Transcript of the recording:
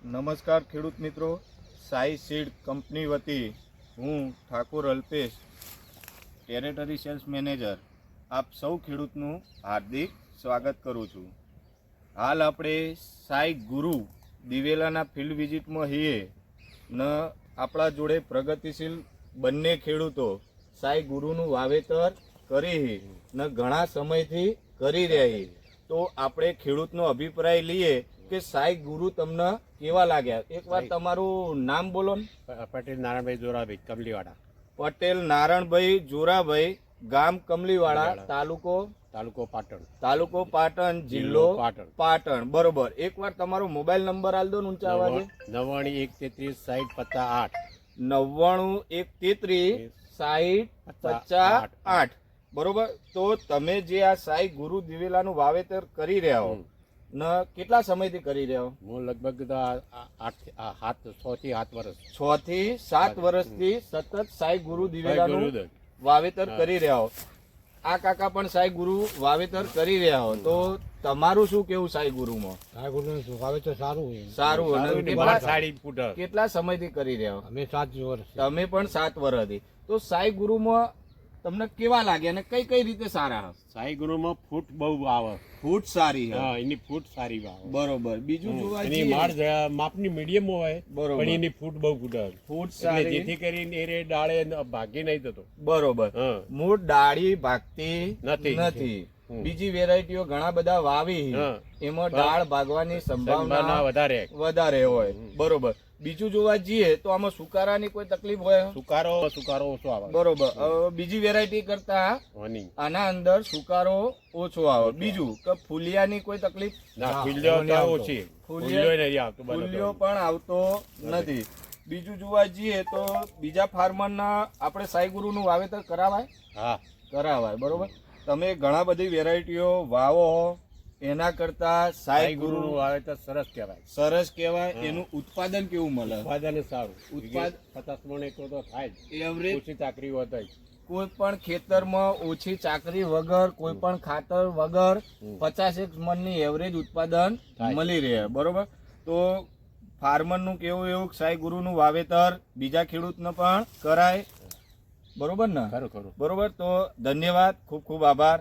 નમસ્કાર ખેડૂત મિત્રો, સાઈ સીડ કંપની વતી હું Thakor Alpesh, territory sales manager, આપ સૌ ખેડૂતનું હાર્દિક સ્વાગત કરું છું. હાલ આપણે સાઈ ગુરુ દિવેલાના ફિલ્ડ વિઝિટમાં છીએ ને આપણા જોડે પ્રગતિશીલ બંને ખેડૂતો સાઈ ગુરુનું વાવેતર કરી ને ઘણા સમયથી કરી રહ્યા. તો આપણે ખેડૂતનો અભિપ્રાય લઈએ કે સાઈ ગુરુ તમને કેવા લાગ્યા. એકવાર તમારું નામ બોલો ને. પટેલ નારાયણભાઈ જોરાભાઈ, કમલીવાડા. પટેલ નારાયણભાઈ જોરાભાઈ, ગામ કમલીવાડા, તાલુકો પાટણ, જિલ્લો પાટણ. બરોબર. એકવાર તમારો મોબાઈલ નંબર આલ દો ને ઊંચા અવાજે. 99136058. બરોબર. તો તમે જે આ સાઈ ગુરુ દિવેલાનું વાવેતર કરી રહ્યા હો ને કેટલા સમયથી કરી રહ્યા હો? હું લગભગ 6 થી 7 વર્ષથી સતત સાઈ ગુરુ દિવેલાનું વાવેતર કરી રહ્યા હો. આ કાકા પણ સાઈ ગુરુ વાવેતર કરી રહ્યા હો. તો તમારું શું કેવું સાઈ ગુરુમાં? સાઈ ગુરુનું વાવેતર સારું કેટલા સમયથી કરી રહ્યા હો? અમે 7 વર્ષ. તમે પણ 7 વર્ષથી. તો સાઈ ગુરુમાં તમને કેવા લાગ્યા અને કઈ કઈ રીતે સારા? સાઈ ગુરુમાં ફૂટ બહુ આવે. ફૂટ સારી. હા, એની ફૂટ સારી આવે. બરોબર. બીજું જોવા એની માળ માપની મીડિયમ હોય, પણ એની ફૂટ બહુ ફૂટે. ફૂટ સારી, જેથી કરીને એ ડાળે ભાગી નહીં થતો. બરોબર. મૂળ ડાળી ભાગતી નથી. બીજી વેરાયટીઓ ઘણા બધા વાવી એમાં ડાળ ભાગવાની સંભાવના વધારે હોય. બરોબર. બીજું જોવા જઈએ તો આમાં સુકારાની કોઈ તકલીફ હોય? સુકારો ઓછો આવે. બરોબર. બીજી વેરાયટી કરતા આના અંદર સુકારો ઓછો આવે. બીજું કે ફૂલિયાની કોઈ તકલીફ? ફૂલિયો પણ આવતો નથી. બીજું જોવા જઈએ તો બીજા ફાર્મરના આપણે સાઈ ગુરુનું વાવેતર કરાવાય? હા, કરાવાય. બરોબર. તમે ઘણા બધી વેરાયટીઓ વાવો, એના કરતા સાઈ ગુરુનું વાવેતર સરસ કહેવાય. એનું ઉત્પાદન કેવું મળે? ઉત્પાદન સારું. 50 મણ એકર તો થાય જ. એવરેજ ઓછી ચાકરી હોય. કોઈ પણ ખેતરમાં ઓછી ચાકરી વગર, કોઈ પણ ખાતર વગર 50 મણની એવરેજ ઉત્પાદન મળી રહે. બરોબર. તો ફાર્મરનું કેવું એવું સાઈ ગુરુનું વાવેતર બીજા ખેડૂતને પણ કરાય. બરોબર ને? ખરું. બરોબર. તો ધન્યવાદ, ખૂબ ખૂબ આભાર.